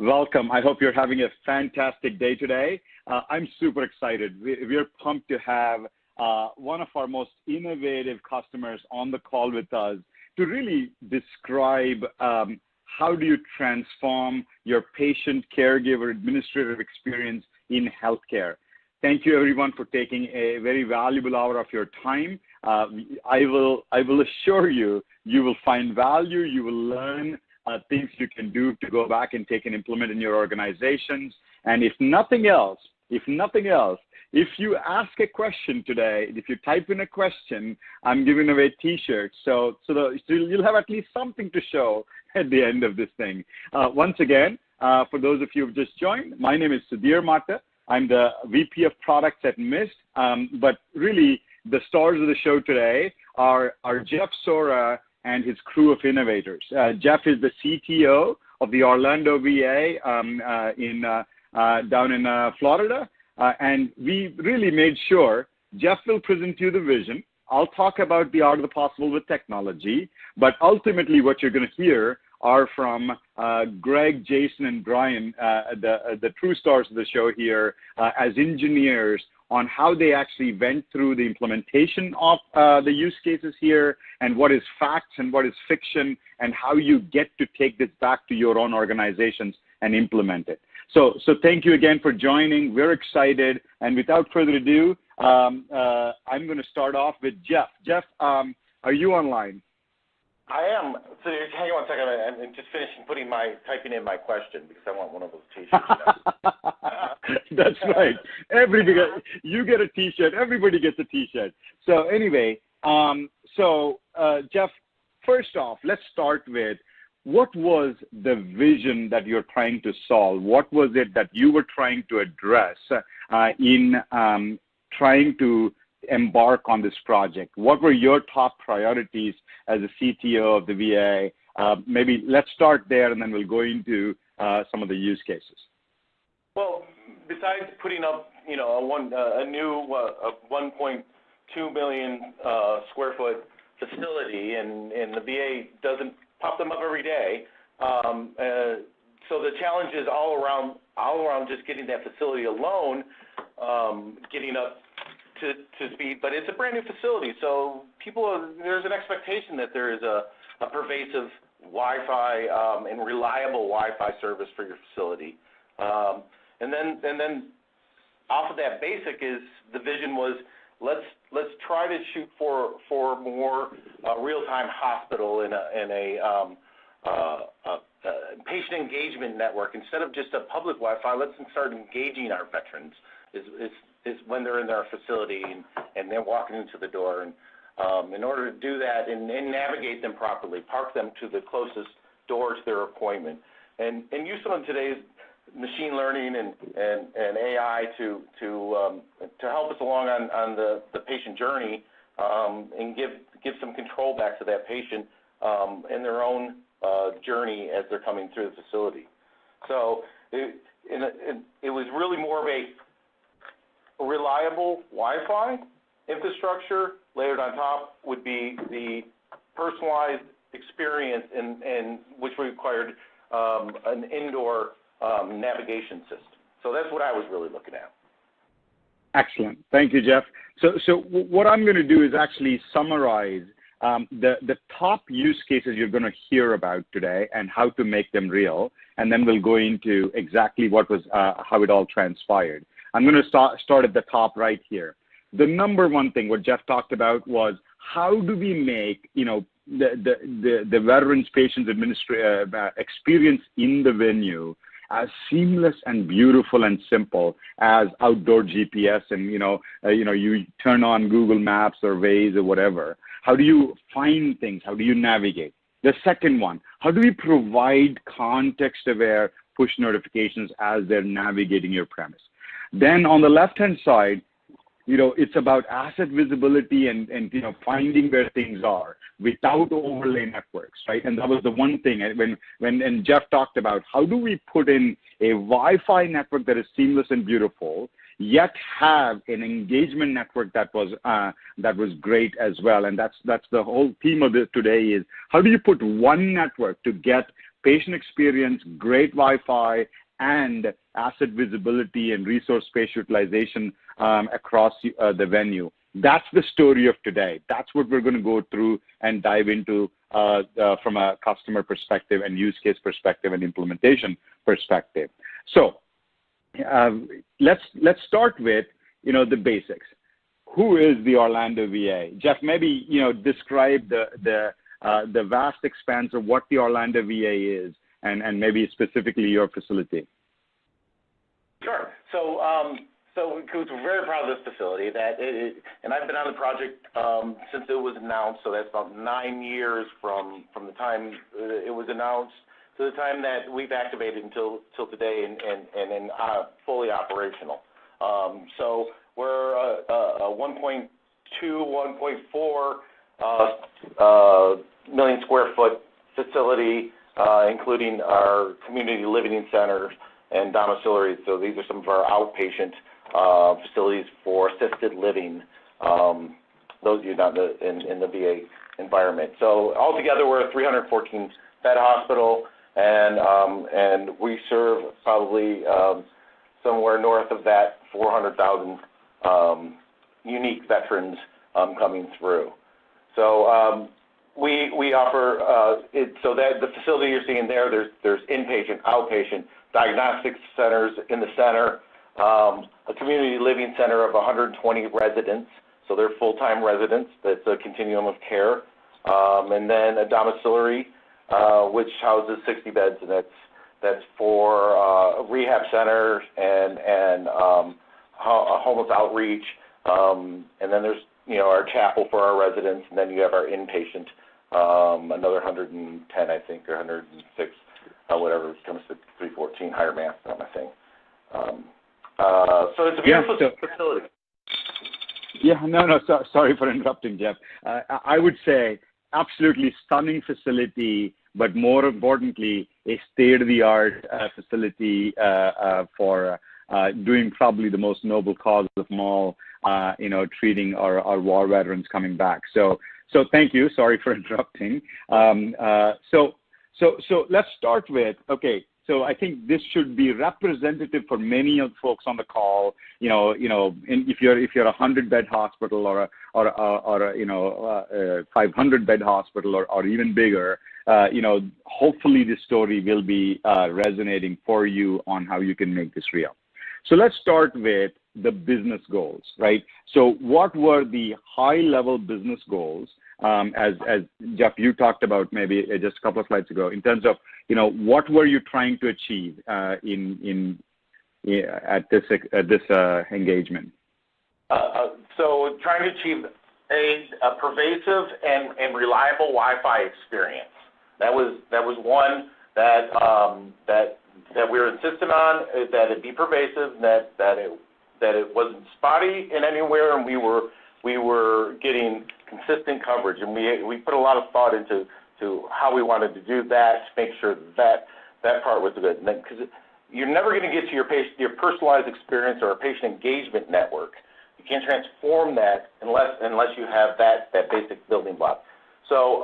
Welcome. I hope you're having a fantastic day today. I'm super excited. We're pumped to have one of our most innovative customers on the call with us to really describe how do you transform your patient, caregiver, administrative experience in healthcare. Thank you, everyone, for taking a very valuable hour of your time. I will assure you, you will find value, you will learn things you can do to go back and take and implement in your organizations. And if nothing else, if you ask a question today, if you type in a question, I'm giving away T-shirts. So you'll have at least something to show at the end of this thing. Once again, for those of you who've just joined, my name is Sudhir Mata. I'm the VP of Products at HIMSS. But really, the stars of the show today are Jeff Sora and his crew of innovators. Jeff is the CTO of the Orlando VA down in Florida. And we really made sure Jeff will present you the vision. I'll talk about the art of the possible with technology. But ultimately, what you're going to hear are from Greg, Jason, and Brian, the true stars of the show here, as engineers on how they actually went through the implementation of the use cases here and what is facts and what is fiction and how you get to take this back to your own organizations and implement it. So thank you again for joining. We're excited. And without further ado, I'm going to start off with Jeff. Jeff, are you online? I am. So hang on a second. I'm just finishing typing in my question because I want one of those T-shirts. That's right. Everybody, you get a T-shirt. Everybody gets a T-shirt. So anyway, Jeff, first off, let's start with what was the vision that you're trying to solve? What was it that you were trying to address in trying to embark on this project? What were your top priorities as a CTO of the VA? Maybe let's start there, and then we'll go into some of the use cases. Well, besides putting up, a new 1.2 million square foot facility, and the VA doesn't pop them up every day, so the challenge is all around just getting that facility alone, getting up to speed, but it's a brand new facility, so there's an expectation that there is a pervasive Wi-Fi and reliable Wi-Fi service for your facility, and then off of that basic is the vision was let's try to shoot for more real-time hospital and a patient engagement network instead of just a public Wi-Fi. Let's start engaging our veterans. Is when they're in their facility and they're walking into the door. And in order to do that and navigate them properly, park them to the closest door to their appointment, and use some of today's machine learning and AI to help us along on the patient journey and give some control back to that patient in their own journey as they're coming through the facility. So it was really more of a reliable Wi-Fi infrastructure. Layered on top would be the personalized experience, and which required an indoor navigation system. So that's what I was really looking at. Excellent. Thank you, Jeff. So what I'm going to do is actually summarize the top use cases you're going to hear about today and how to make them real, and then we'll go into exactly what was how it all transpired. I'm going to start at the top right here. The number one thing what Jeff talked about was how do we make the veterans patients experience in the venue as seamless and beautiful and simple as outdoor GPS and you turn on Google Maps or Waze or whatever. How do you find things? How do you navigate? The second one, how do we provide context-aware push notifications as they're navigating your premise? Then on the left-hand side, it's about asset visibility and finding where things are without overlay networks, right? And that was the one thing when Jeff talked about how do we put in a Wi-Fi network that is seamless and beautiful, yet have an engagement network that was great as well. And that's the whole theme of this today is how do you put one network to get patient experience, great Wi-Fi, and asset visibility and resource space utilization across the venue. That's the story of today. That's what we're going to go through and dive into from a customer perspective and use case perspective and implementation perspective. So let's start with the basics. Who is the Orlando VA? Jeff, maybe describe the vast expanse of what the Orlando VA is, and maybe specifically your facility. Sure. So we're very proud of this facility. And I've been on the project since it was announced. So that's about 9 years from the time it was announced to the time that we've activated until today and fully operational. So we're a 1.2, 1.4 million square foot facility, including our community living centers and domiciliary. So these are some of our outpatient facilities for assisted living, those of you not in the VA environment. So altogether, we're a 314 bed hospital, and we serve probably somewhere north of that 400,000 unique veterans coming through. So we offer so that the facility you're seeing there's inpatient, outpatient, diagnostic centers in the center, a community living center of 120 residents, so they're full-time residents. That's a continuum of care, and then a domiciliary which houses 60 beds, and that's for rehab centers and homeless outreach, and then there's our chapel for our residents, and then you have our inpatient, another 110 I think, or 106, whatever it comes to 314, higher math, not my thing. So it's a beautiful facility. Yeah, sorry for interrupting, Jeff. I would say absolutely stunning facility, but more importantly, a state-of-the-art facility for doing probably the most noble cause of them all, treating our war veterans coming back. So thank you. Sorry for interrupting. So let's start with, okay, so I think this should be representative for many of the folks on the call. If you're a 100-bed hospital or a 500-bed hospital or even bigger, hopefully this story will be resonating for you on how you can make this real. So let's start with the business goals, right? So what were the high-level business goals, as Jeff, you talked about maybe just a couple of slides ago, in terms of, what were you trying to achieve at this engagement? So trying to achieve a pervasive and reliable Wi-Fi experience. That was one that we were insistent on, that it be pervasive, that it wasn't spotty in anywhere, and we were getting consistent coverage, and we put a lot of thought into how we wanted to do that to make sure that part was good. Because you're never going to get to your personalized experience or a patient engagement network. You can't transform that unless you have that basic building block. So,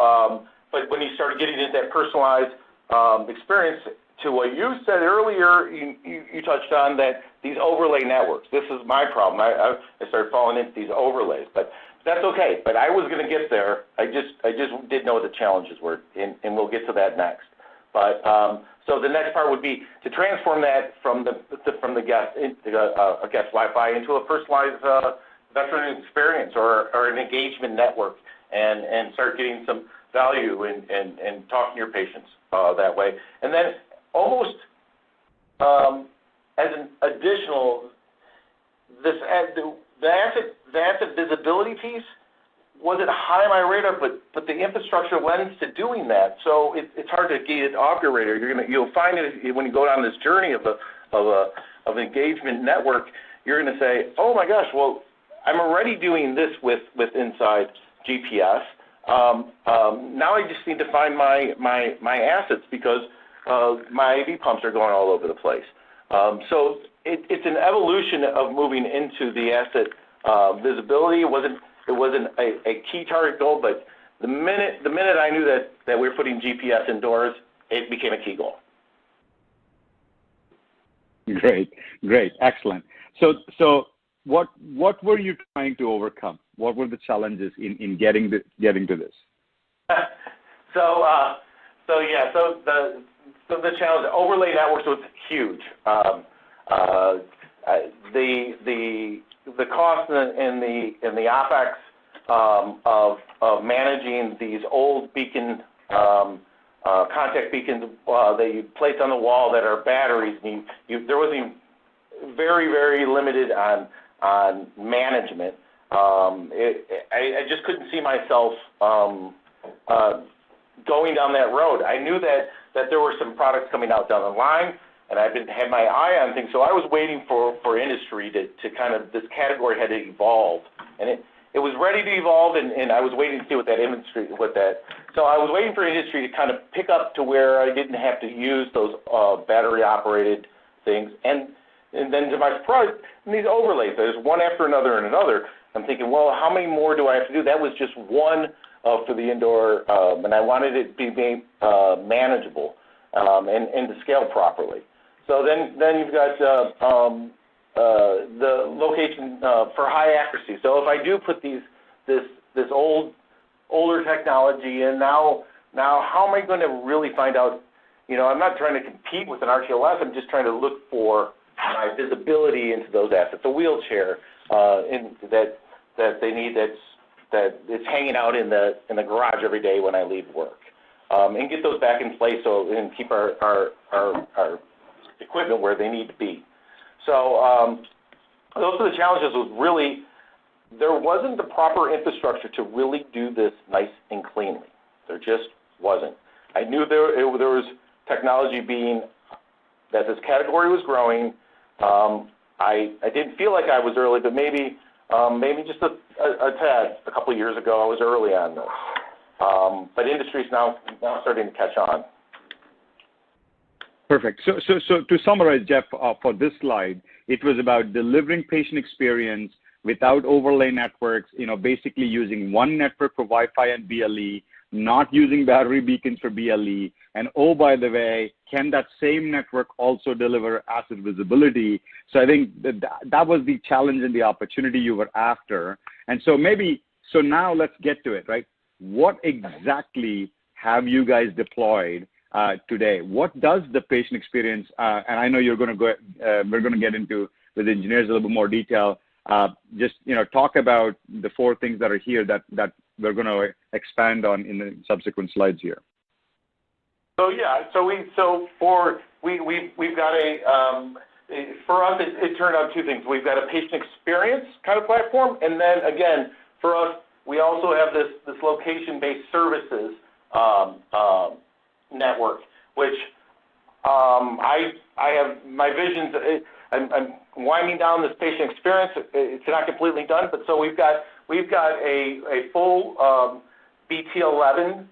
but when you started getting into that personalized experience, to what you said earlier, you touched on that these overlay networks. This is my problem. I started falling into these overlays, but that's okay. But I was going to get there. I just didn't know what the challenges were, and we'll get to that next. But so the next part would be to transform that from the guest Wi-Fi into a personalized veteran experience or an engagement network, and start getting some value and talking to your patients that way. And then almost as an additional, the asset visibility piece wasn't high on my radar, but the infrastructure lends to doing that. So it's hard to get it off your radar. You'll find it when you go down this journey of an engagement network. You're going to say, oh my gosh, well, I'm already doing this with inside GPS. Now I just need to find my assets because my AV pumps are going all over the place. So it's an evolution of moving into the asset visibility. It wasn't a key target goal, but the minute I knew that we were putting GPS indoors, it became a key goal. Great, excellent. So what were you trying to overcome? What were the challenges in getting to this? So the challenge, overlay networks was huge. The cost and the OpEx of managing these old beacon contact beacons that you place on the wall that are batteries. There was very limited on management. I just couldn't see myself going down that road. I knew that there were some products coming out down the line, and I've had my eye on things. So I was waiting for industry to kind of, this category had to evolve, and it was ready to evolve, and I was waiting to see so I was waiting for industry to kind of pick up to where I didn't have to use those battery operated things. And then to my surprise, these overlays, there's one after another and another. I'm thinking, well, how many more do I have to do? That was just one for the indoor, and I wanted it to be made manageable and to scale properly. So then you've got the location for high accuracy. So if I do put this older technology in, now how am I going to really find out? I'm not trying to compete with an RTLS. I'm just trying to look for my visibility into those assets. A wheelchair that they need that it's hanging out in the garage every day when I leave work, and get those back in place and keep our equipment where they need to be. So those are the challenges. Was really there wasn't the proper infrastructure to really do this nice and cleanly. There just wasn't. I knew there was technology that this category was growing. I didn't feel like I was early, but maybe just a tad. A couple of years ago, I was early on this. But industry's now starting to catch on. Perfect. So to summarize, Jeff, for this slide, it was about delivering patient experience without overlay networks, basically using one network for Wi-Fi and BLE, not using battery beacons for BLE, and oh, by the way, can that same network also deliver asset visibility? So I think that was the challenge and the opportunity you were after. And so now let's get to it, right? What exactly have you guys deployed today? What does the patient experience, and I know we're going to get into with engineers a little bit more detail, just talk about the 4 things that are here that we're going to expand on in the subsequent slides here. So yeah, we've got for us it turned out 2 things. We've got a patient experience kind of platform, and then again for us we also have this location-based services network, which I have my visions. I'm winding down this patient experience. It's not completely done, but so we've got a full BT11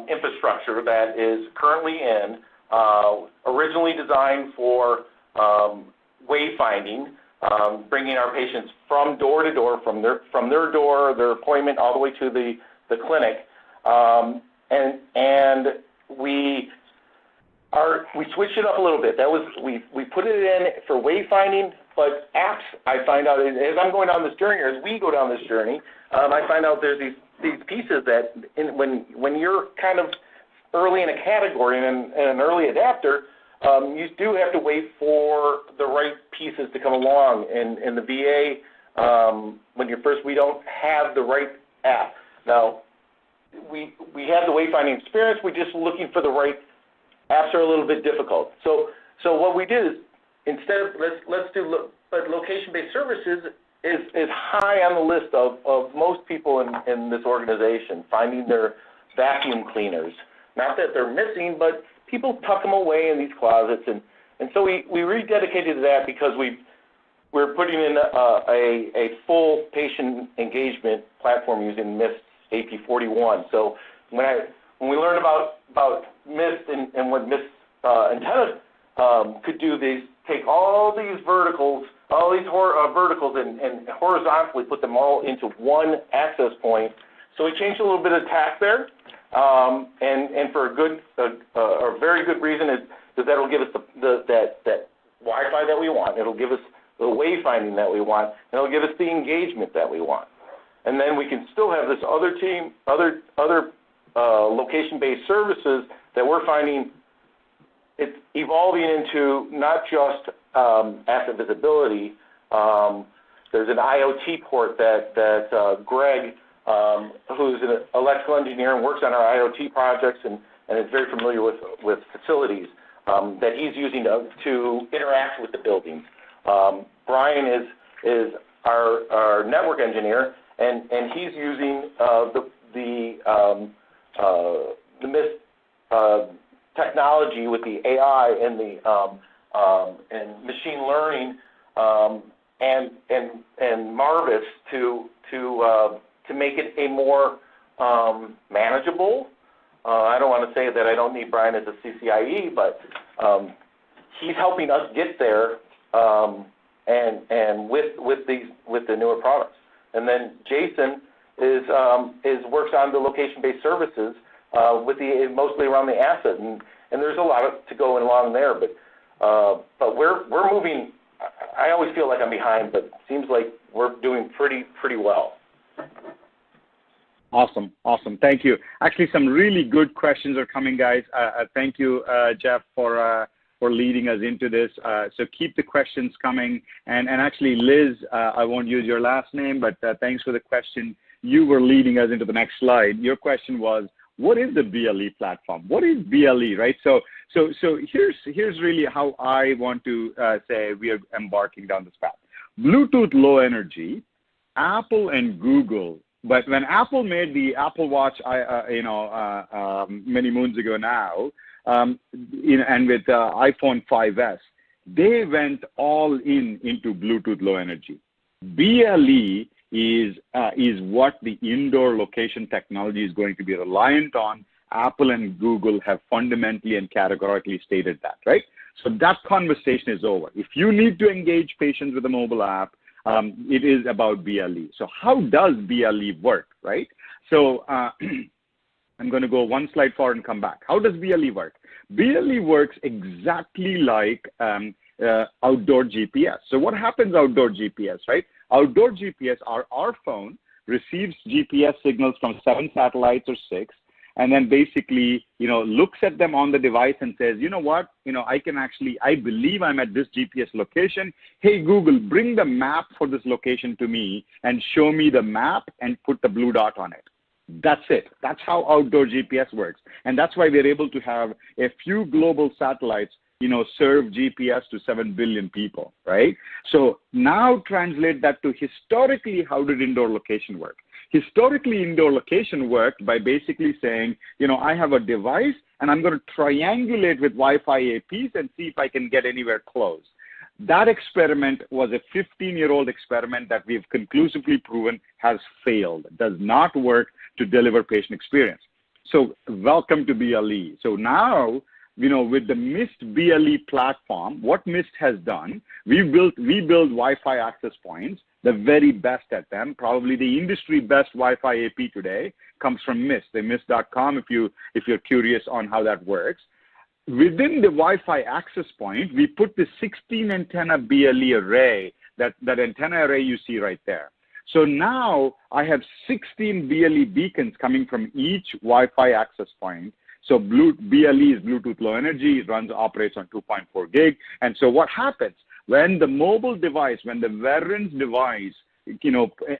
infrastructure that is currently in, originally designed for wayfinding, bringing our patients from door to door, from their door, their appointment, all the way to the clinic, and we switched it up a little bit. That was we put it in for wayfinding, but apps. I find out as I'm going down this journey, or as we go down this journey, I find out there's these pieces that when you're kind of early in a category and an early adapter, you do have to wait for the right pieces to come along. And the VA, when you're first, we don't have the right app. Now, we have the wayfinding experience. We're just looking for the right apps. Are a little bit difficult. So what we did is, instead of let's do location-based services is high on the list of most people in this organization, finding their vacuum cleaners. Not that they're missing, but people tuck them away in these closets, and so we rededicated to that because we're putting in a full patient engagement platform using HIMSS AP41. So when we learned about HIMSS and what HIMSS antenna could do, they take all these verticals, and horizontally put them all into one access point. So we changed a little bit of tack there. and for a very good reason is that it'll give us that Wi-Fi that we want. It'll give us the wayfinding that we want, and it'll give us the engagement that we want. And then we can still have this other location-based services that we're finding it's evolving into not just asset visibility. There's an IoT port that Greg, who's an electrical engineer and works on our IoT projects and is very familiar with facilities, that he's using to interact with the buildings. Brian is our network engineer, and he's using the MIST technology with the AI and the and machine learning and Marvis to make it a more manageable. I don't want to say that I don't need Brian as a CCIE, but he's helping us get there, and with the newer products. And then Jason works on the location-based services mostly around the asset, and there's a lot to go along there. But we're moving. I always feel like I'm behind, but it seems like we're doing pretty well. Awesome. Thank you. Actually, some really good questions are coming, guys. Thank you, Jeff, for leading us into this. So keep the questions coming. And actually, Liz, I won't use your last name, but thanks for the question. You were leading us into the next slide. Your question was, what is the BLE platform? What is BLE, right? So here's really how I want to say we are embarking down this path. Bluetooth Low Energy, Apple and Google. But when Apple made the Apple Watch, many moons ago now, and with iPhone 5S, they went all into Bluetooth Low Energy. BLE is what the indoor location technology is going to be reliant on. Apple and Google have fundamentally and categorically stated that, right? So that conversation is over. If you need to engage patients with a mobile app, it is about BLE. So how does BLE work, right? So I'm going to go one slide forward and come back. How does BLE work? BLE works exactly like outdoor GPS. So what happens outdoor GPS, right? Outdoor GPS, our phone receives GPS signals from 7 satellites or 6, and then basically, looks at them on the device and says, you know what, I believe I'm at this GPS location. Hey, Google, bring the map for this location to me and show me the map and put the blue dot on it. That's it. That's how outdoor GPS works. And that's why we're able to have a few global satellites, serve GPS to 7 billion people, right? So now translate that to historically, how did indoor location work? Historically, indoor location worked by basically saying, I have a device and I'm going to triangulate with Wi-Fi APs and see if I can get anywhere close. That experiment was a 15-year-old experiment that we've conclusively proven has failed, does not work to deliver patient experience. So welcome to BLE. So now, with the MIST BLE platform, what MIST has done, we build Wi-Fi access points, the very best at them. Probably the industry best Wi-Fi AP today comes from MIST, MIST.com if you're curious on how that works. Within the Wi-Fi access point, we put the 16 antenna BLE array, that antenna array you see right there. So now I have 16 BLE beacons coming from each Wi-Fi access point. So BLE is Bluetooth Low Energy. It operates on 2.4 gig. And so what happens when the mobile device, when the veteran's device,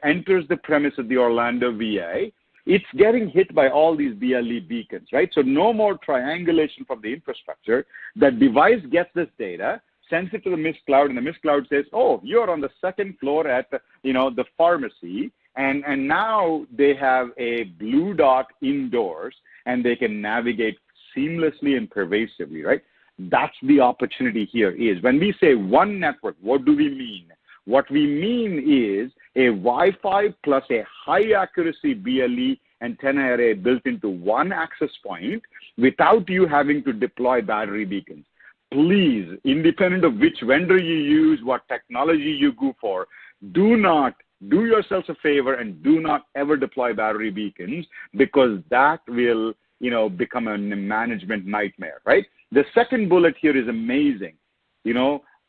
enters the premise of the Orlando VA, it's getting hit by all these BLE beacons, right? So no more triangulation from the infrastructure. The device gets this data, sends it to the MIST cloud, and the MIST cloud says, oh, you're on the 2nd floor at, the pharmacy. And now they have a blue dot indoors, and they can navigate seamlessly and pervasively, right? That's the opportunity here is. When we say one network, what do we mean? What we mean is a Wi-Fi plus a high-accuracy BLE antenna array built into one access point without you having to deploy battery beacons. Please, independent of which vendor you use, what technology you go for, do yourselves a favor and do not ever deploy battery beacons, because that will become a management nightmare, right? The second bullet here is amazing.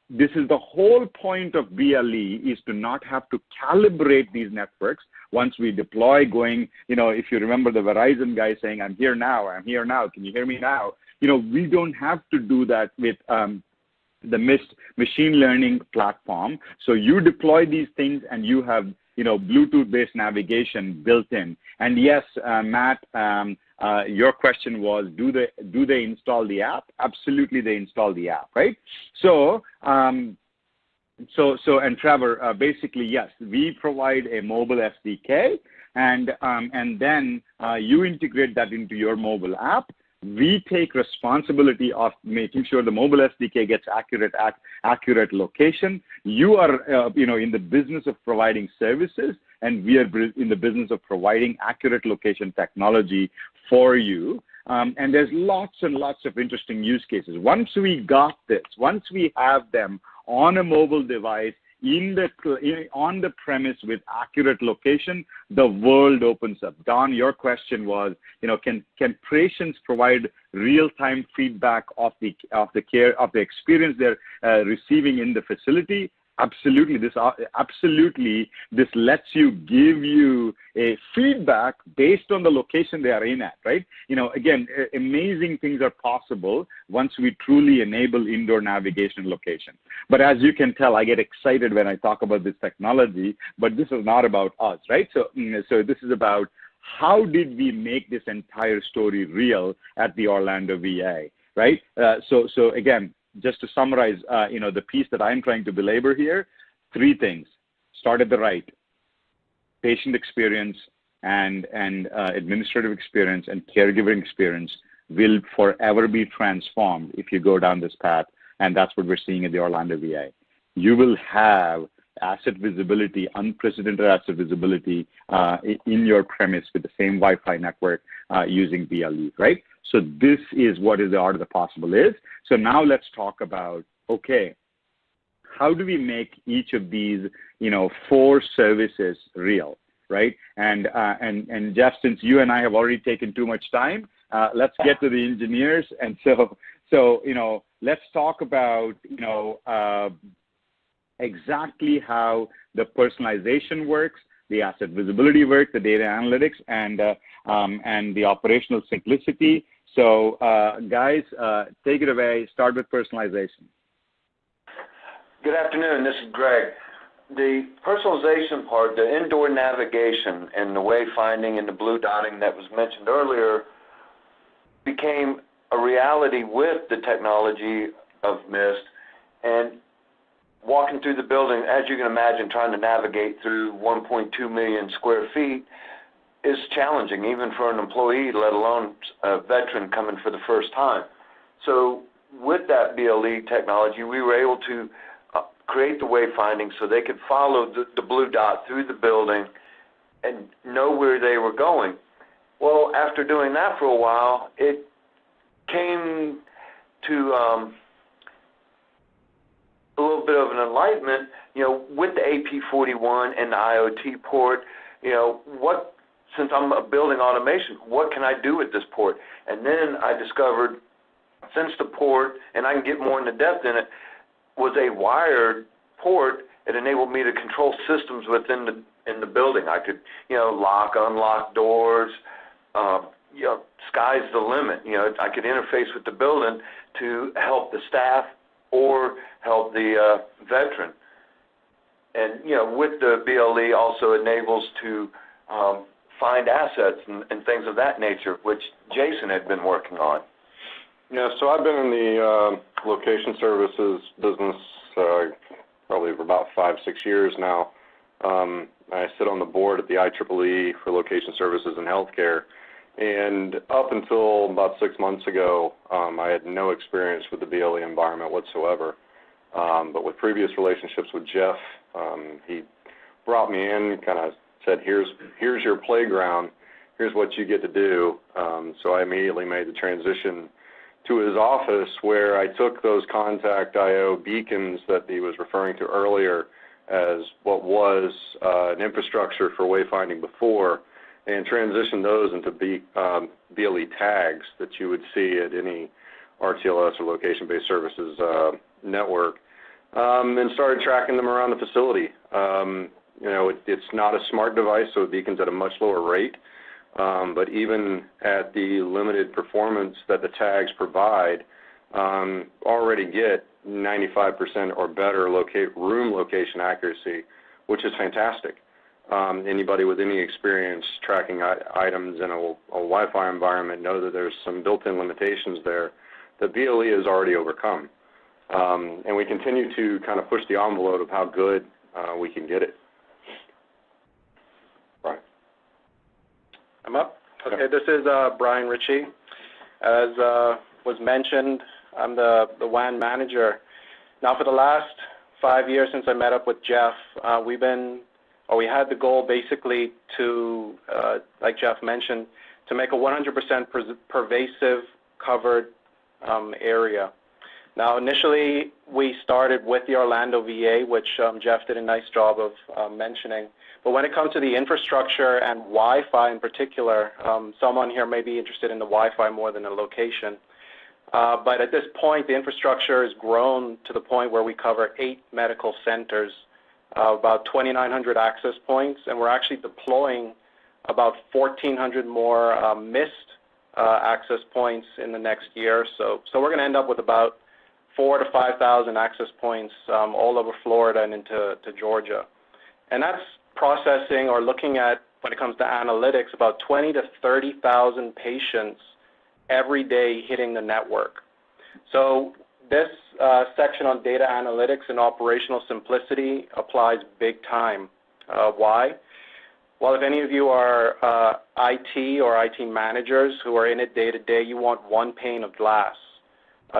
This is the whole point of BLE, is to not have to calibrate these networks once we deploy, going, if you remember the Verizon guy saying, I'm here now, can you hear me now? We don't have to do that with the machine learning platform. So you deploy these things and you have, Bluetooth-based navigation built in. And yes, Matt, your question was, do they install the app? Absolutely, they install the app, right? So, and Trevor, basically, yes, we provide a mobile SDK, and then you integrate that into your mobile app. We take responsibility of making sure the mobile SDK gets accurate location. You are, in the business of providing services, and we are in the business of providing accurate location technology for you. And there's lots and lots of interesting use cases. Once we have them on a mobile device, on the premise with accurate location, the world opens up. Don, your question was, can patients provide real-time feedback of the care, of the experience they're receiving in the facility? Absolutely. This lets you give you a feedback based on the location they are in at, right? Again, amazing things are possible once we truly enable indoor navigation location. But as you can tell, I get excited when I talk about this technology, but this is not about us, right? So this is about how did we make this entire story real at the Orlando VA, right? So again, just to summarize, the piece that I'm trying to belabor here, 3 things. Start at the right. Patient experience and administrative experience and caregiver experience will forever be transformed if you go down this path, and that's what we're seeing at the Orlando VA. You will have asset visibility, unprecedented asset visibility in your premise with the same Wi-Fi network using BLE, right? So this is what is the art of the possible is. So now let's talk about, okay, how do we make each of these, 4 services real, right? And Jeff, since you and I have already taken too much time, let's get to the engineers. And so let's talk about, exactly how the personalization works, the asset visibility works, the data analytics, and the operational simplicity. So guys, take it away. Start with personalization. Good afternoon. This is Greg. The personalization part, the indoor navigation and the wayfinding and the blue dotting that was mentioned earlier became a reality with the technology of HIMSS. And walking through the building, as you can imagine, trying to navigate through 1.2 million square feet is challenging, even for an employee, let alone a veteran coming for the first time. So with that BLE technology, we were able to create the wayfinding so they could follow the blue dot through the building and know where they were going. Well, after doing that for a while, it came to a little bit of an enlightenment, with the AP41 and the IoT port, since I'm a building automation, what can I do with this port? And then I discovered, since the port, and I can get more into depth in it, was a wired port, it enabled me to control systems within the building. I could, lock, unlock doors, sky's the limit. I could interface with the building to help the staff or help the veteran. And, with the BLE also enables to find assets and things of that nature, which Jason had been working on. Yeah, so I've been in the location services business probably for about 5-6 years now. I sit on the board at the IEEE for location services and healthcare. And up until about 6 months ago, I had no experience with the BLE environment whatsoever. But with previous relationships with Jeff, he brought me in, kind of said, here's your playground, here's what you get to do. So I immediately made the transition to his office, where I took those contact I/O beacons that he was referring to earlier as what was an infrastructure for wayfinding before, and transition those into BLE tags that you would see at any RTLS or location-based services network, and started tracking them around the facility. It's not a smart device, so it beacons at a much lower rate, but even at the limited performance that the tags provide, already get 95% or better room location accuracy, which is fantastic. Anybody with any experience tracking items in a Wi-Fi environment know that there's some built-in limitations there that BLE has already overcome. And we continue to kind of push the envelope of how good we can get it. Brian. I'm up? Okay, this is Brian Ritchie. As was mentioned, I'm the WAN manager. Now, for the last 5 years since I met up with Jeff, we had the goal basically to, like Jeff mentioned, to make a 100% pervasive covered area. Now, initially, we started with the Orlando VA, which Jeff did a nice job of mentioning. But when it comes to the infrastructure and Wi-Fi in particular, someone here may be interested in the Wi-Fi more than the location. But at this point, the infrastructure has grown to the point where we cover 8 medical centers, about 2,900 access points, and we're actually deploying about 1,400 more missed access points in the next year. So we're going to end up with about 4,000 to 5,000 access points all over Florida and into Georgia. And that's processing or looking at, when it comes to analytics, about 20,000 to 30,000 patients every day hitting the network. So this section on data analytics and operational simplicity applies big time. Why? Well, if any of you are IT or IT managers who are in it day to day, you want one pane of glass.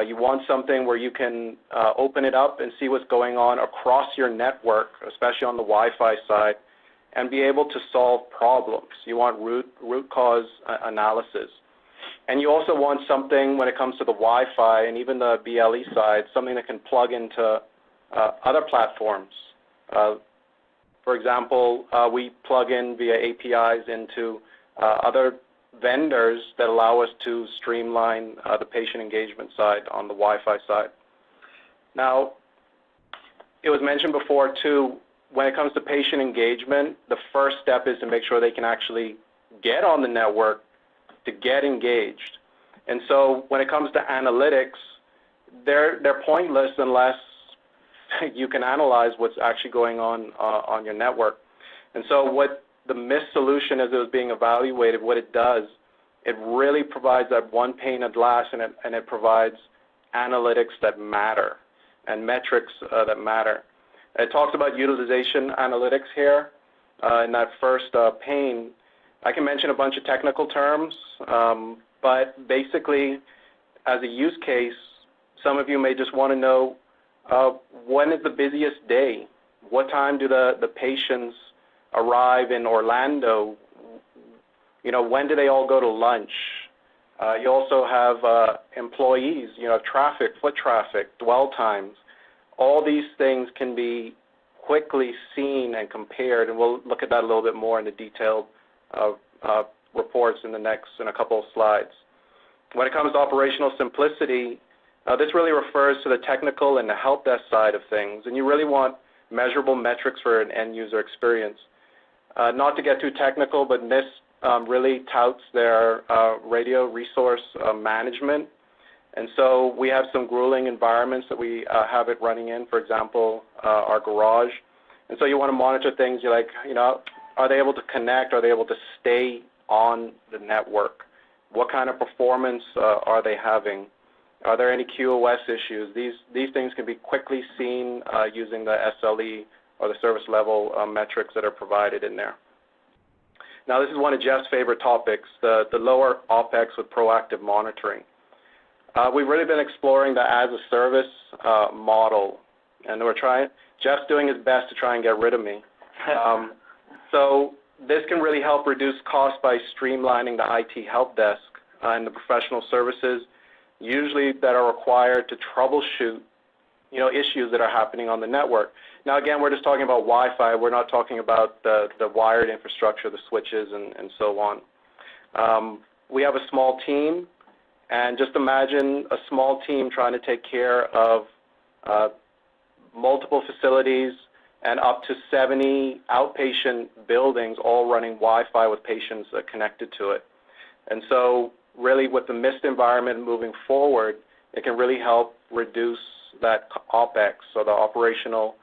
You want something where you can open it up and see what's going on across your network, especially on the Wi-Fi side, and be able to solve problems. You want root cause analysis. And you also want something, when it comes to the Wi-Fi and even the BLE side, something that can plug into other platforms. For example, we plug in via APIs into other vendors that allow us to streamline the patient engagement side on the Wi-Fi side. Now, it was mentioned before too, when it comes to patient engagement, the first step is to make sure they can actually get on the network to get engaged. And so when it comes to analytics, they're pointless unless you can analyze what's actually going on your network. And so what the MIST solution, as it was being evaluated, what it does, it really provides that one pane of glass, and it provides analytics that matter and metrics that matter. It talks about utilization analytics here in that first pane. I can mention a bunch of technical terms, but basically, as a use case, some of you may just want to know when is the busiest day? What time do the patients arrive in Orlando? You know, when do they all go to lunch? You also have employees, you know, traffic, foot traffic, dwell times. All these things can be quickly seen and compared, and we'll look at that a little bit more in the detailed reports in a couple of slides. When it comes to operational simplicity, this really refers to the technical and the help desk side of things, and you really want measurable metrics for an end user experience. Not to get too technical, but NIST really touts their radio resource management. And so we have some grueling environments that we have it running in, for example, our garage. And so you want to monitor things. You're like, you know, are they able to connect? Are they able to stay on the network? What kind of performance are they having? Are there any QoS issues? These things can be quickly seen using the SLE or the service level metrics that are provided in there. Now, this is one of Jeff's favorite topics, the lower OpEx with proactive monitoring. We've really been exploring the as-a-service model, and Jeff's doing his best to try and get rid of me. So this can really help reduce costs by streamlining the IT help desk and the professional services, usually that are required to troubleshoot, issues that are happening on the network. Now, again, we're just talking about Wi-Fi. We're not talking about the wired infrastructure, the switches, and so on. We have a small team, and just imagine a small team trying to take care of multiple facilities and up to 70 outpatient buildings all running Wi-Fi with patients connected to it. And so really with the HIMSS environment moving forward, it can really help reduce that OpEx, so the operational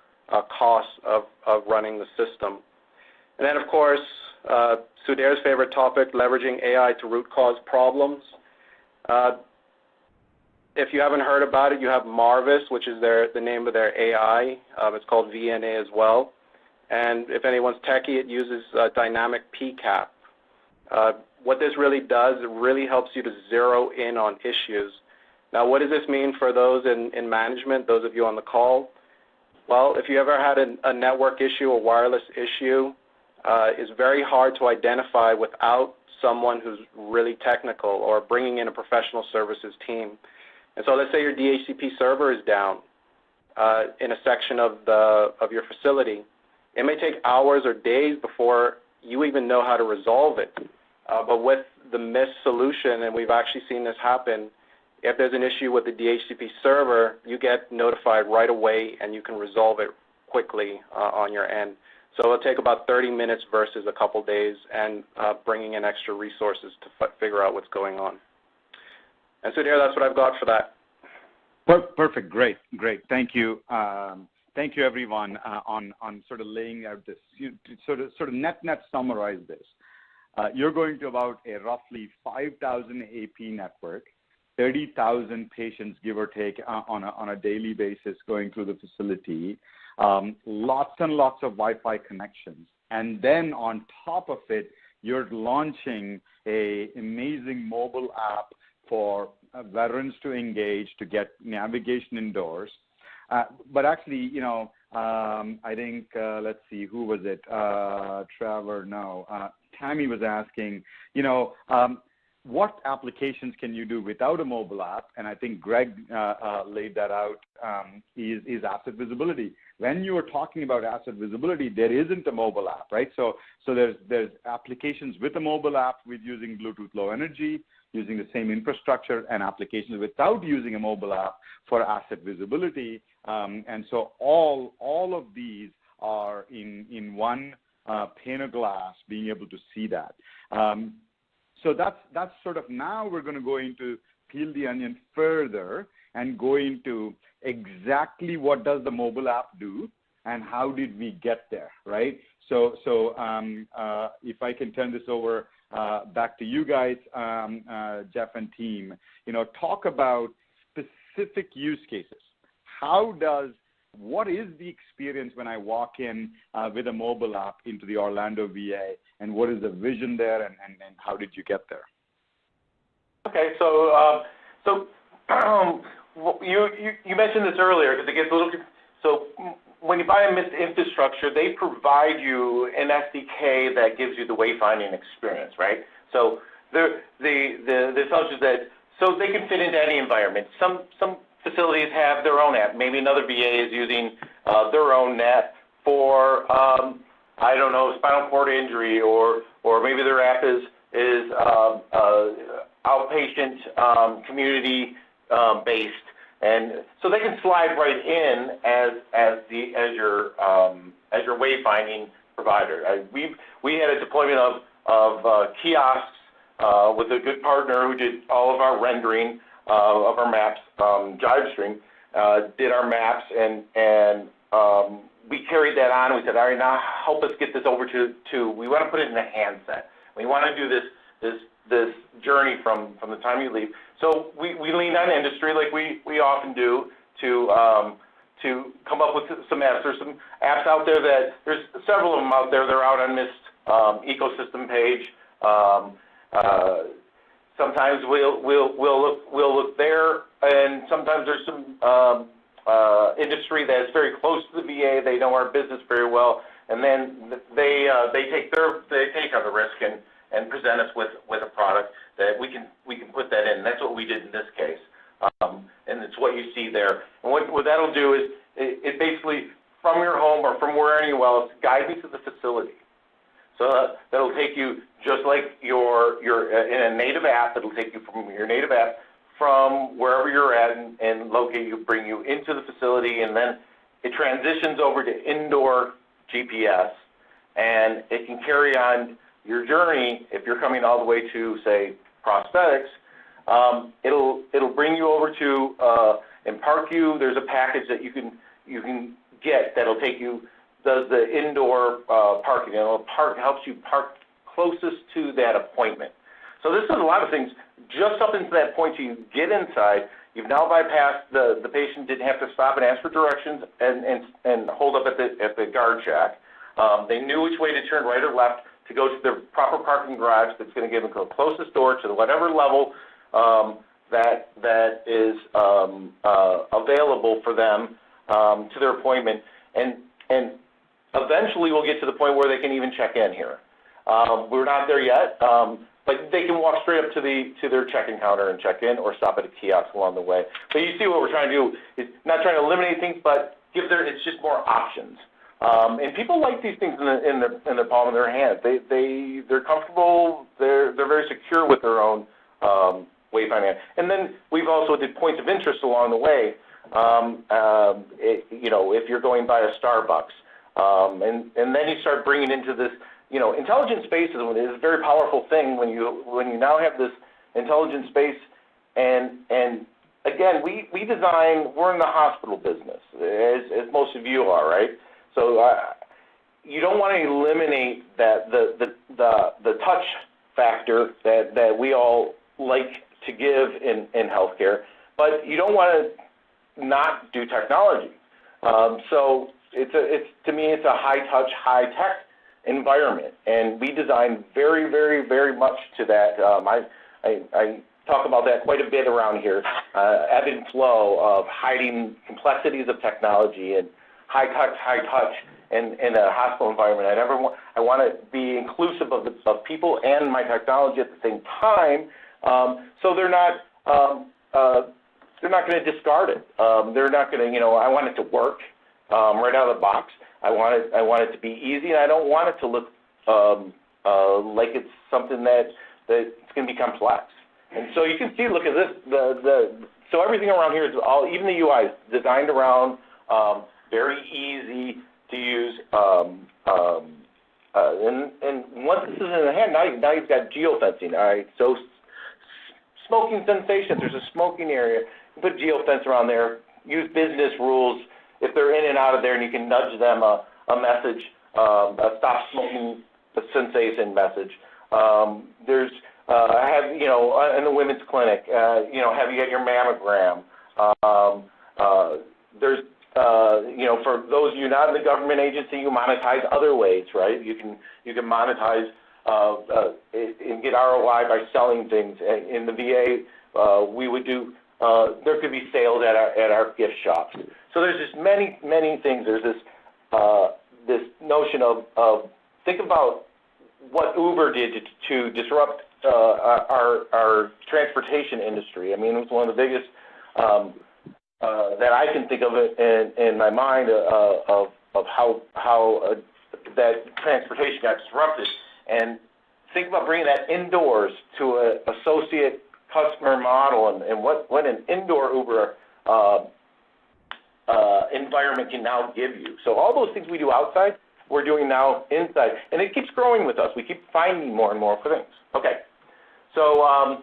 costs of running the system. And then, of course, Sudair's favorite topic, leveraging AI to root cause problems. If you haven't heard about it, you have Marvis, which is the name of their AI. It's called VNA as well. And if anyone's techie, it uses dynamic PCAP. What this really does, it really helps you to zero in on issues. Now, what does this mean for those in management, those of you on the call? Well, if you ever had a network issue, a wireless issue, it's very hard to identify without someone who's really technical or bringing in a professional services team. And so let's say your DHCP server is down in a section of your facility. It may take hours or days before you even know how to resolve it. But with the HIMSS solution, and we've actually seen this happen, if there's an issue with the DHCP server, you get notified right away and you can resolve it quickly on your end. So it'll take about 30 minutes versus a couple days, and bringing in extra resources to figure out what's going on. And so there, that's what I've got for that. Perfect. Great. Thank you. Thank you, everyone, on sort of laying out this. Sort of net summarize this. You're going to about a roughly 5,000 AP network, 30,000 patients, give or take, on a daily basis going through the facility, lots and lots of Wi-Fi connections. And then on top of it, you're launching an amazing mobile app for veterans to engage, to get navigation indoors. But actually, I think, let's see, who was it? Trevor, no. Tammy was asking, what applications can you do without a mobile app? And I think Greg laid that out, is asset visibility. When you are talking about asset visibility, there isn't a mobile app, right? So there's applications with a mobile app with using Bluetooth Low Energy, using the same infrastructure, and applications without using a mobile app for asset visibility. And so all of these are in one pane of glass, being able to see that. So that's sort of, now we're going to go into peel the onion further and go into exactly what does the mobile app do and how did we get there, right? So if I can turn this over back to you guys, Jeff and team, talk about specific use cases. What is the experience when I walk in with a mobile app into the Orlando VA, and what is the vision there, and how did you get there? Okay, so you mentioned this earlier because it gets a little. So when you buy a HIMSS infrastructure, they provide you an SDK that gives you the wayfinding experience, right? So the assumption is that so they can fit into any environment. Some facilities have their own app. Maybe another VA is using their own app for I don't know, spinal cord injury, or maybe their app is outpatient community based, and so they can slide right in as your wayfinding provider. We had a deployment of kiosks with a good partner who did all of our rendering of our maps. JiveStream did our maps, and we carried that on. We said, all right, now help us get this over to we want to put it in a handset. We want to do this journey from the time you leave. So we leaned on industry like we often do to come up with some apps. There's some apps out there there's several of them out there. They're out on HIMSS ecosystem page. Sometimes we'll look there, and sometimes there's some industry that's very close to the VA. They know our business very well, and then they take on the risk and present us with a product that we can put that in. That's what we did in this case. and it's what you see there. And what that'll do is it basically, from your home or from where anywhere else, guide me to the facility. So that'll take you just like you're in a native app. That'll take you from your native app from wherever you're at and locate you, bring you into the facility, and then it transitions over to indoor GPS, and it can carry on your journey. If you're coming all the way to, say, prosthetics, it'll bring you over to and park you. There's a package that you can get that'll take you, does the indoor parking. It'll helps you park closest to that appointment. So this is a lot of things. Just up into that point till you get inside, you've now bypassed the patient didn't have to stop and ask for directions and hold up at the guard shack. They knew which way to turn, right or left, to go to the proper parking garage that's going to give them the closest door to whatever level that is available for them to their appointment. And eventually we'll get to the point where they can even check in here. We're not there yet, but they can walk straight up to their check-in counter and check in, or stop at a kiosk along the way. So you see what we're trying to do is not trying to eliminate things, but it's just more options. And people like these things in the palm of their hand. They're comfortable. They're very secure with their own Wayfinding. And then we've also did points of interest along the way. If you're going by a Starbucks, and then you start bringing into this. Intelligent space is a very powerful thing when you now have this intelligent space, and again, we design. We're in the hospital business, as most of you are, right? So you don't want to eliminate the touch factor that we all like to give in healthcare, but you don't want to not do technology. So to me it's a high touch, high tech environment, and we design very, very, very much to that. I talk about that quite a bit around here. Ebb and flow of hiding complexities of technology and high touch in a hospital environment. I want to be inclusive of people and my technology at the same time, so they're not going to discard it. They're not going to, I want it to work right out of the box. I want it to be easy, and I don't want it to look like it's something that's going to be complex. And so you can see, look at this. So everything around here is even the UI is designed around very easy to use. And once this is in the hand, now you've got geofencing. All right, so smoking cessation. There's a smoking area. You put geofence around there. Use business rules. If they're in and out of there, and you can nudge them a message, a stop smoking cessation message. There's in the women's clinic, have you get your mammogram. There's for those of you not in the government agency, you monetize other ways, right? You can monetize and get ROI by selling things. In the VA, we would do. There could be sales at our gift shops. So there's just many things. There's this notion of think about what Uber did to disrupt our transportation industry. I mean, it was one of the biggest that I can think of it in my mind of how that transportation got disrupted. And think about bringing that indoors to an associate customer model, and what an indoor Uber environment can now give you. So all those things we do outside, we're doing now inside, and it keeps growing with us. We keep finding more and more things. Okay, so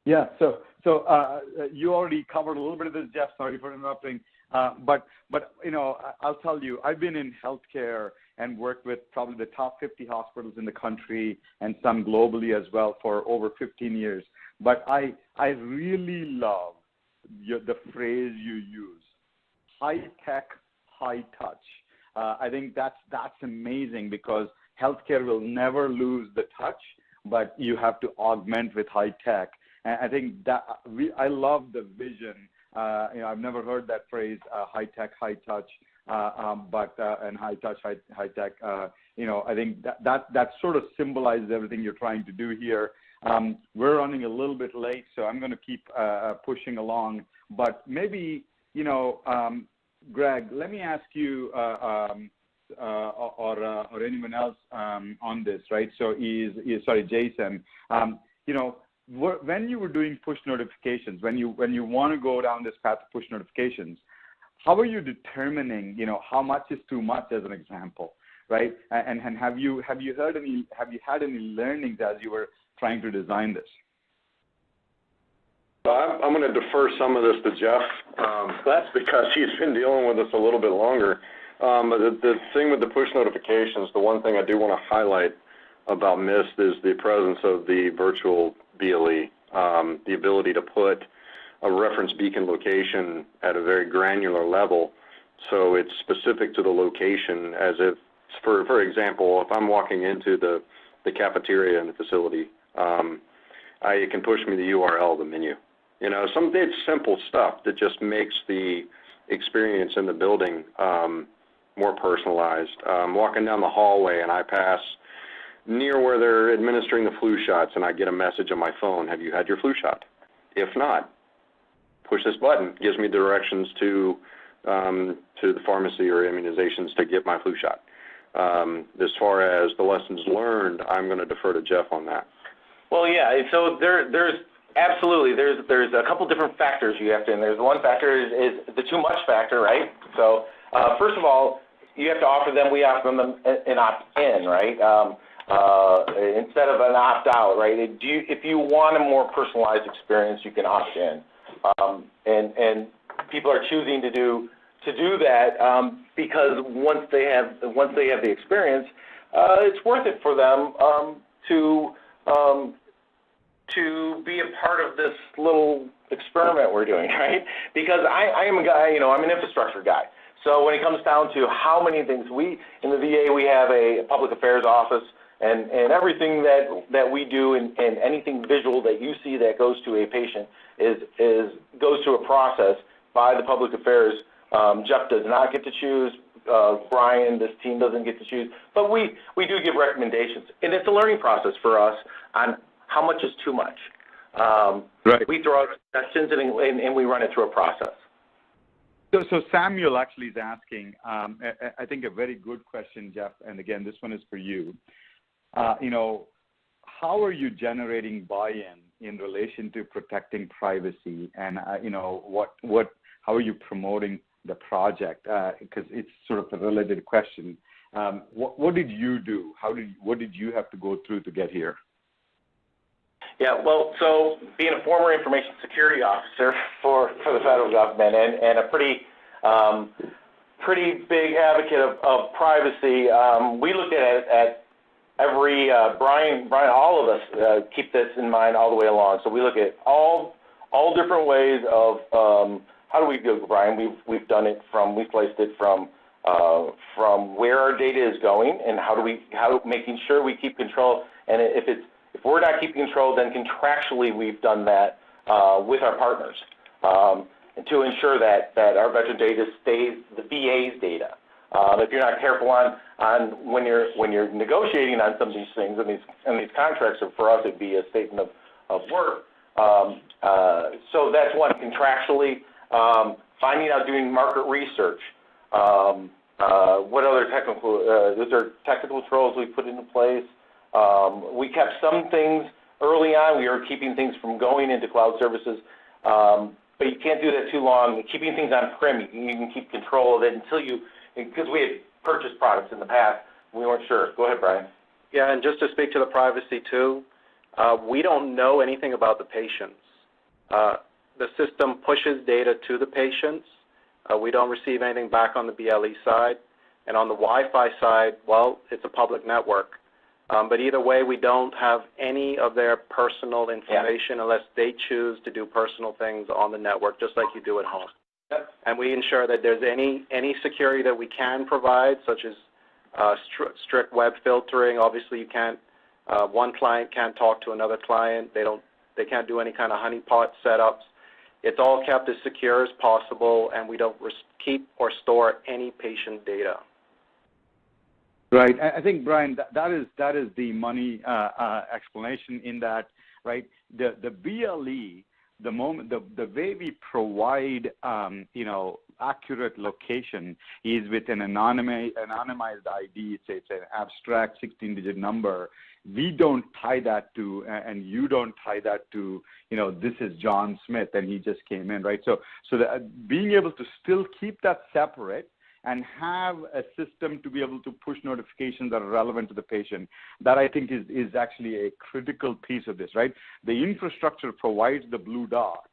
yeah. So you already covered a little bit of this, Jeff. Sorry for interrupting. But I'll tell you, I've been in healthcare and worked with probably the top 50 hospitals in the country and some globally as well for over 15 years. But I really love the phrase you use, HighTech HighTouch. I think that's amazing, because healthcare will never lose the touch, but you have to augment with high tech. And I think that I love the vision. I've never heard that phrase, high tech, high touch, and high touch, high tech. I think that sort of symbolizes everything you're trying to do here. We're running a little bit late, so I'm going to keep pushing along. But maybe, Greg, let me ask you or anyone else on this, right? So Jason, when you were doing push notifications, when you want to go down this path of push notifications, how are you determining, how much is too much, as an example, right? And have you had any learnings as you were trying to design this? I'm going to defer some of this to Jeff. That's because he's been dealing with this a little bit longer. But the thing with the push notifications, the one thing I do want to highlight about MIST is the presence of the virtual BLE, the ability to put a reference beacon location at a very granular level, so it's specific to the location. As if, for example, if I'm walking into the cafeteria in the facility, it can push me the URL, the menu. It's simple stuff that just makes the experience in the building more personalized. Walking down the hallway and I pass near where they're administering the flu shots and I get a message on my phone, have you had your flu shot? If not, push this button, gives me directions to the pharmacy or immunizations to get my flu shot. As far as the lessons learned, I'm going to defer to Jeff on that. Well, yeah, so there's absolutely, there's a couple different factors you have to, and there's one factor is the too much factor, right? So first of all, you have to offer them, we offer them an opt-in, right? Instead of an opt-out, right? If you want a more personalized experience, you can opt in, and people are choosing to do that because once they have the experience, it's worth it for them to be a part of this little experiment we're doing, right? Because I am a guy, I'm an infrastructure guy. So when it comes down to how many things in the VA, we have a public affairs office, and everything that we do and anything visual that you see that goes to a patient goes through a process by the public affairs. Jeff does not get to choose. Brian, this team doesn't get to choose, but we do give recommendations, and it's a learning process for us on how much is too much. Right. We throw out suggestions and we run it through a process. So Samuel actually is asking, I think a very good question, Jeff, and again, this one is for you. How are you generating buy-in in relation to protecting privacy, and how are you promoting the project? Because it's sort of a related question. What did you do? What did you have to go through to get here? Yeah, well, so being a former information security officer for the federal government and a pretty big advocate of privacy, we looked at every Brian, all of us keep this in mind all the way along. So we look at all different ways of how do we do it, Brian? We've done it we've placed it from where our data is going and making sure we keep control. And if we're not keeping control, then contractually we've done that with our partners and to ensure that our veteran data stays the VA's data. If you're not careful on when you're negotiating on some of these things and these contracts, or for us it'd be a statement of work. So that's one, contractually. Finding out, doing market research. What other technical controls we put into place? We kept some things early on. We were keeping things from going into cloud services, but you can't do that too long. Keeping things on-prem, you can keep control of it because we had purchased products in the past. We weren't sure. Go ahead, Brian. Yeah, and just to speak to the privacy too, we don't know anything about the patients. The system pushes data to the patients. We don't receive anything back on the BLE side. And on the Wi-Fi side, well, it's a public network. But either way, we don't have any of their personal information unless they choose to do personal things on the network, just like you do at home. Yep. And we ensure that there's any security that we can provide, such as strict web filtering. Obviously, you can't. One client can't talk to another client. They can't do any kind of honeypot setups. It's all kept as secure as possible, and we don't keep or store any patient data. Right. I think, Brian, that is the money explanation in that. right? The BLE, the way we provide, accurate location is with an anonymized ID. It's an abstract 16-digit number. We don't tie that to, and you don't tie that to, this is John Smith and he just came in, right? So being able to still keep that separate and have a system to be able to push notifications that are relevant to the patient, that I think is actually a critical piece of this, right? The infrastructure provides the blue dot,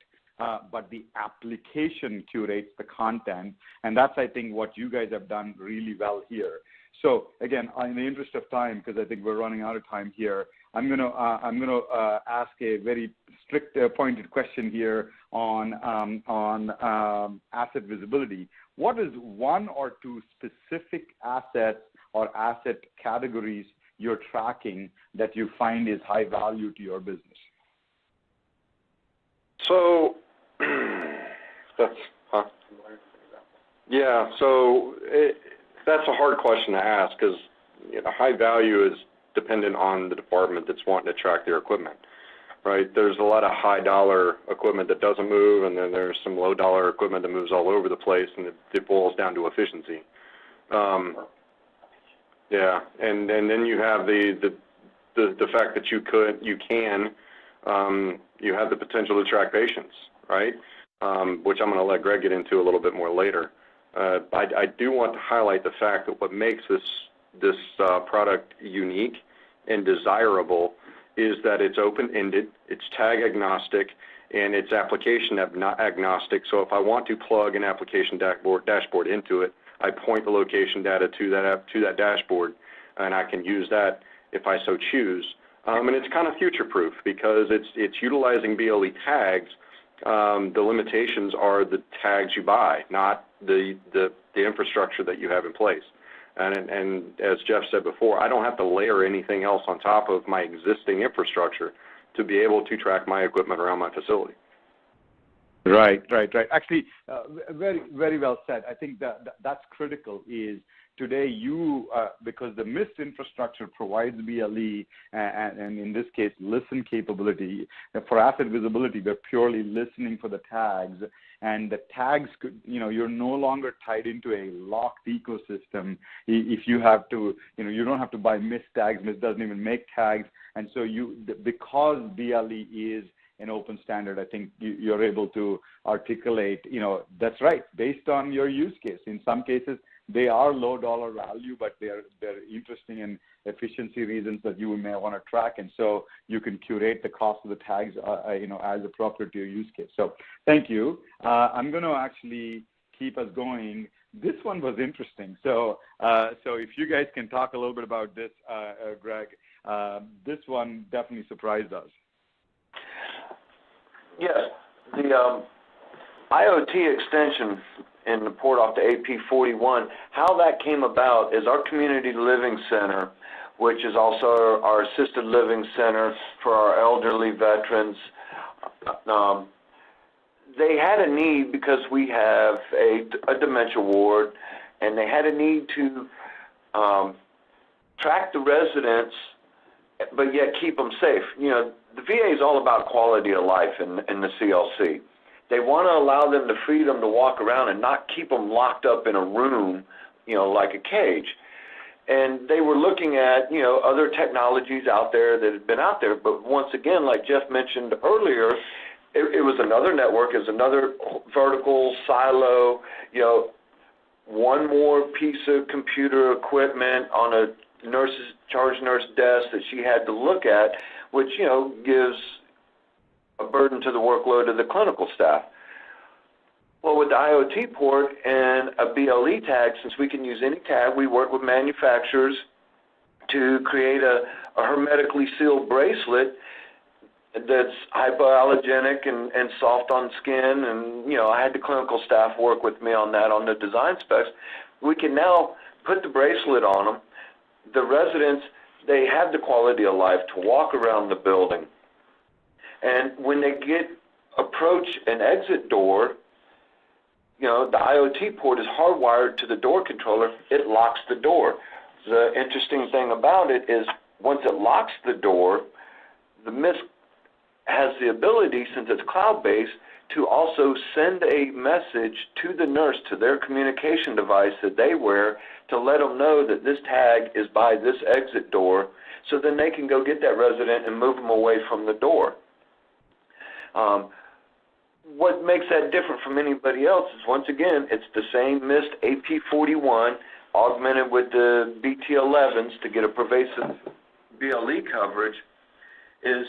but the application curates the content, and that's, I think, what you guys have done really well here. So again, in the interest of time, because I think we're running out of time here, I'm gonna ask a very strict, pointed question here on asset visibility. What is one or two specific assets or asset categories you're tracking that you find is high value to your business? So that's a hard question to ask because high value is dependent on the department that's wanting to track their equipment, right? There's a lot of high dollar equipment that doesn't move, and then there's some low dollar equipment that moves all over the place, and it boils down to efficiency. And then you have the fact that you have the potential to track patients, right? Which I'm going to let Greg get into a little bit more later. I do want to highlight the fact that what makes this product unique and desirable is that it's open-ended, it's tag agnostic, and it's application agnostic. So if I want to plug an application dashboard into it, I point the location data to that dashboard, and I can use that if I so choose. And it's kind of future-proof because it's utilizing BLE tags. The limitations are the tags you buy, not the infrastructure that you have in place. And as Jeff said before, I don't have to layer anything else on top of my existing infrastructure to be able to track my equipment around my facility. Right. Actually, very, very well said. I think that's critical is today because the HIMSS infrastructure provides BLE and in this case, listen capability. For asset visibility, we're purely listening for the tags, and the tags you're no longer tied into a locked ecosystem. If you have to, you don't have to buy HIMSS tags. HIMSS doesn't even make tags, and so because BLE is an open standard, I think you're able to articulate, that's right, based on your use case. In some cases, they are low dollar value, but they're interesting in efficiency reasons that you may want to track, and so you can curate the cost of the tags, as appropriate to your use case. So thank you. I'm going to actually keep us going. This one was interesting. So if you guys can talk a little bit about this, Greg, this one definitely surprised us. Yes, the IoT extension in the port off the AP41, how that came about is our community living center, which is also our assisted living center for our elderly veterans. They had a need because we have a dementia ward, and they had a need to track the residents, but yet keep them safe. The VA is all about quality of life in the CLC. They want to allow them the freedom to walk around and not keep them locked up in a room, like a cage. And they were looking at, other technologies out there that had been out there. But once again, like Jeff mentioned earlier, it was another network, it was another vertical silo, one more piece of computer equipment on a charge nurse desk that she had to look at, which, gives a burden to the workload of the clinical staff. Well, with the IoT port and a BLE tag, since we can use any tag, we work with manufacturers to create a hermetically sealed bracelet that's hypoallergenic and soft on skin. And, I had the clinical staff work with me on that, on the design specs. We can now put the bracelet on them. The residents, they have the quality of life to walk around the building. And when they approach an exit door, the IoT port is hardwired to the door controller. It locks the door. The interesting thing about it is once it locks the door, the HIMSS has the ability, since it's cloud-based, to also send a message to the nurse, to their communication device that they wear, to let them know that this tag is by this exit door, so then they can go get that resident and move them away from the door. What makes that different from anybody else is, once again, it's the same MIST AP41 augmented with the BT11s to get a pervasive BLE coverage. Is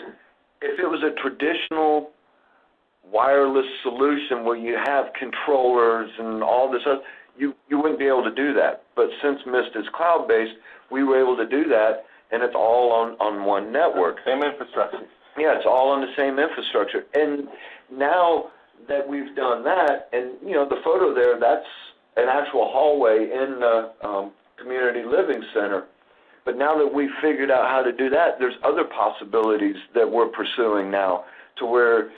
if it was a traditional wireless solution where you have controllers and all this other, you wouldn't be able to do that. But since MIST is cloud-based, we were able to do that, and it's all on one network. Same infrastructure. Yeah, it's all on the same infrastructure. And now that we've done that, and the photo there, that's an actual hallway in the community living center. But now that we've figured out how to do that, there's other possibilities that we're pursuing now, to where,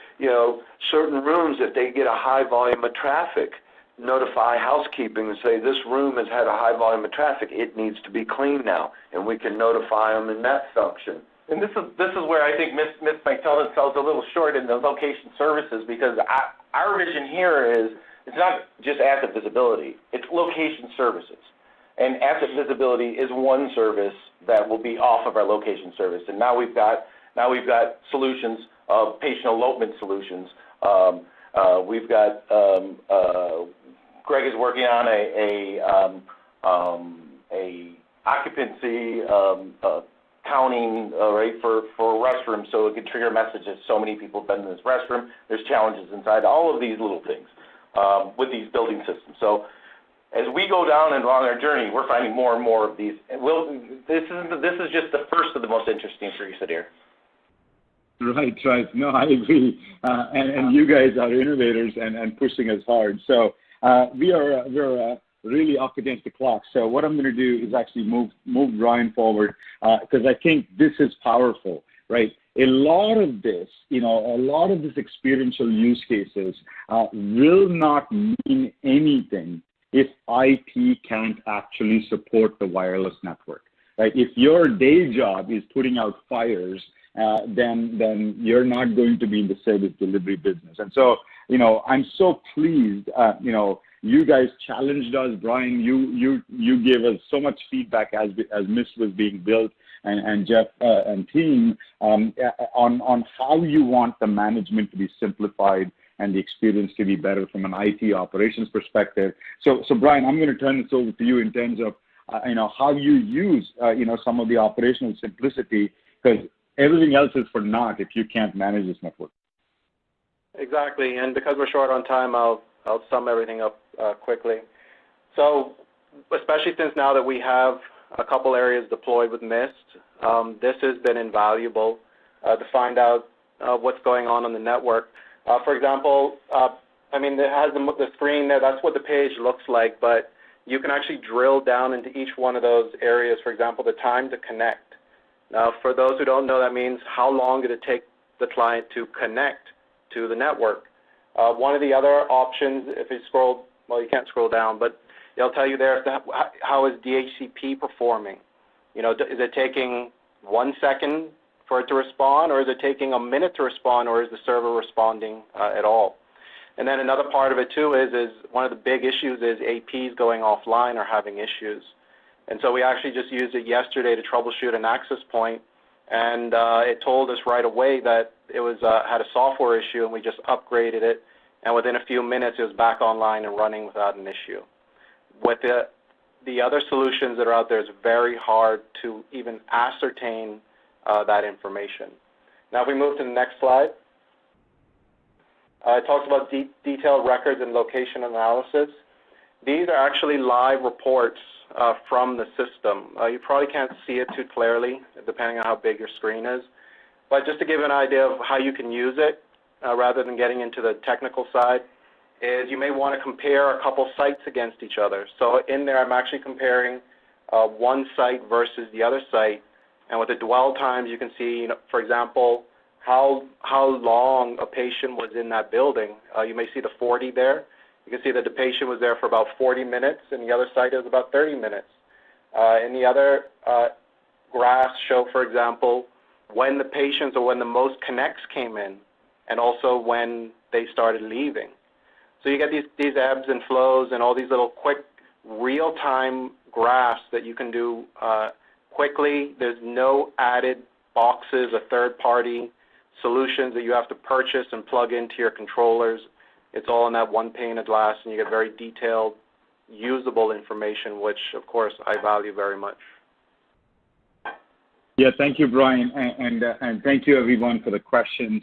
certain rooms, if they get a high volume of traffic, notify housekeeping and say, this room has had a high volume of traffic, it needs to be cleaned now, and we can notify them in that function. And this is where I think MIST might tell themselves a little short in the location services, because our vision here is, it's not just asset visibility, it's location services. And asset visibility is one service that will be off of our location service. And now we've got solutions, patient elopement solutions. We've got Greg is working on a occupancy counting right for restrooms, so it can trigger messages. So many people have been in this restroom. There's challenges inside. All of these little things with these building systems. So as we go down and on our journey, we're finding more and more of these. And this is just the first of the most interesting for you, Sadir. Right. No, I agree. And you guys are innovators and pushing us hard. So we're really up against the clock. So what I'm going to do is actually move Brian forward, because I think this is powerful, right? A lot of this, experiential use cases will not mean anything if IP can't actually support the wireless network, right? If your day job is putting out fires, then you're not going to be in the service delivery business. And so, I'm so pleased, you guys challenged us. Brian, you gave us so much feedback as MIST was being built, and Jeff and team on how you want the management to be simplified and the experience to be better from an IT operations perspective. So Brian, I'm going to turn this over to you in terms of how you use some of the operational simplicity, because everything else is for naught if you can't manage this network. Exactly, and because we're short on time, I'll sum everything up quickly. So, especially since now that we have a couple areas deployed with MIST, this has been invaluable to find out what's going on the network. For example, it has the screen there. That's what the page looks like, but you can actually drill down into each one of those areas. For example, the time to connect. Now, for those who don't know, that means how long did it take the client to connect to the network. One of the other options, if you scroll, well, you can't scroll down, but it'll tell you there how is DHCP performing. Is it taking 1 second for it to respond, or is it taking a minute to respond, or is the server responding at all? And then another part of it too is one of the big issues is APs going offline or having issues. And so we actually just used it yesterday to troubleshoot an access point, and it told us right away that it was had a software issue, and we just upgraded it, and within a few minutes it was back online and running without an issue. With the other solutions that are out there, it's very hard to even ascertain that information. Now if we move to the next slide, it talks about detailed records and location analysis. These are actually live reports from the system. You probably can't see it too clearly, depending on how big your screen is. But just to give an idea of how you can use it, rather than getting into the technical side, is you may want to compare a couple sites against each other. So in there, I'm actually comparing one site versus the other site. And with the dwell times, you can see, for example, how long a patient was in that building. You may see the 40 there. You can see that the patient was there for about 40 minutes, and the other site is about 30 minutes. And the other graphs show, for example, when the patients or when the most connects came in, and also when they started leaving. So you get these ebbs and flows and all these little quick real-time graphs that you can do quickly. There's no added boxes or third-party solutions that you have to purchase and plug into your controllers. It's all in that one pane of glass, and you get very detailed, usable information, which, of course, I value very much. Yeah, thank you, Brian, and thank you, everyone, for the questions.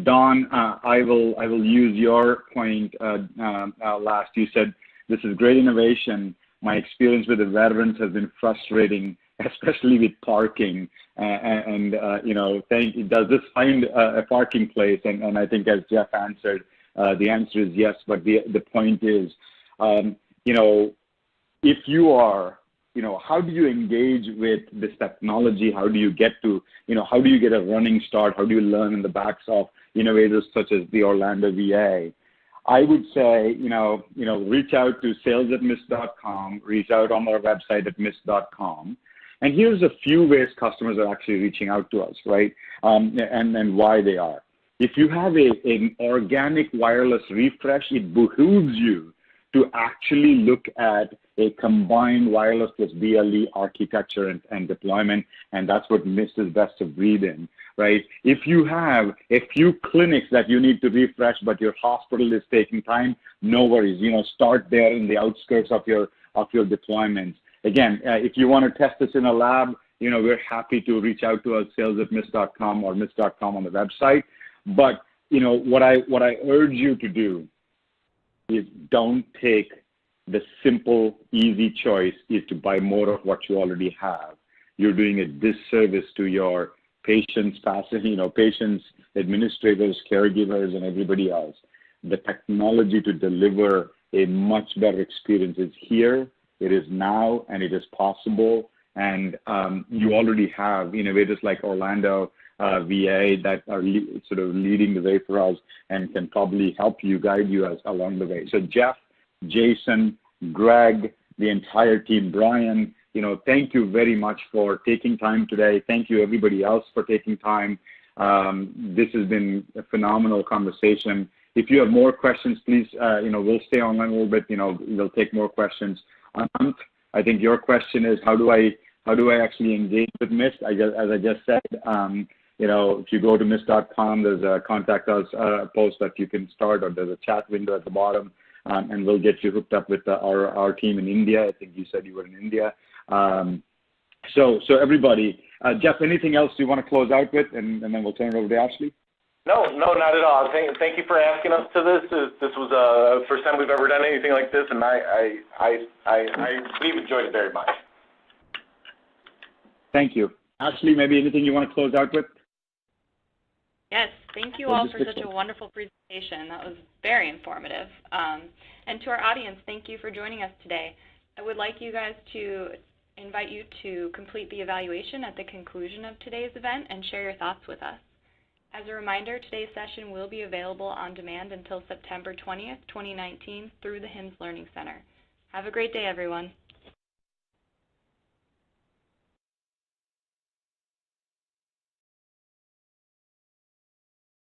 Don, I will use your point last. You said, this is great innovation. My experience with the veterans has been frustrating, especially with parking. You know, does this find a parking place? And I think, as Jeff answered, the answer is yes. But the point is, you know, if you are, you know, how do you engage with this technology? How do you get to, you know, how do you get a running start? How do you learn in the backs of innovators such as the Orlando VA? I would say, you know, reach out to sales@miss.com, reach out on our website at miss.com. And here's a few ways customers are actually reaching out to us, right? And why they are. If you have an organic wireless refresh, it behooves you to actually look at a combined wireless plus BLE architecture and deployment, and that's what MISS is best of breed in, right? If you have a few clinics that you need to refresh, but your hospital is taking time, no worries. You know, start there in the outskirts of your deployments. Again, if you want to test this in a lab, you know, we're happy to reach out to us, sales@miss.com or miss.com on the website. But, you know, what I urge you to do is don't take the simple, easy choice is to buy more of what you already have. You're doing a disservice to your patients, patients, administrators, caregivers, and everybody else. The technology to deliver a much better experience is here. It is now, and it is possible. And you already have innovators like Orlando VA that are sort of leading the way for us and can probably help you, guide you along the way. So Jeff, Jason, Greg, the entire team, Brian, you know, thank you very much for taking time today. Thank you, everybody else, for taking time. This has been a phenomenal conversation. If you have more questions, please, you know, we'll stay online a little bit. You know, we'll take more questions. I think your question is, how do I actually engage with MISS? As I just said, you know, if you go to miss.com, there's a contact us post that you can start, or there's a chat window at the bottom, and we'll get you hooked up with our team in India. I think you said you were in India. So everybody, Jeff, anything else you want to close out with, and then we'll turn it over to Ashley? No, not at all. Thank you for asking us to this. This was the first time we've ever done anything like this, and we've enjoyed it very much. Thank you. Ashley, maybe anything you want to close out with? Yes, thank you all for such a wonderful presentation. That was very informative. And to our audience, thank you for joining us today. I would like you guys to invite you to complete the evaluation at the conclusion of today's event and share your thoughts with us. As a reminder, today's session will be available on demand until September 20th, 2019 through the HIMSS Learning Center. Have a great day, everyone.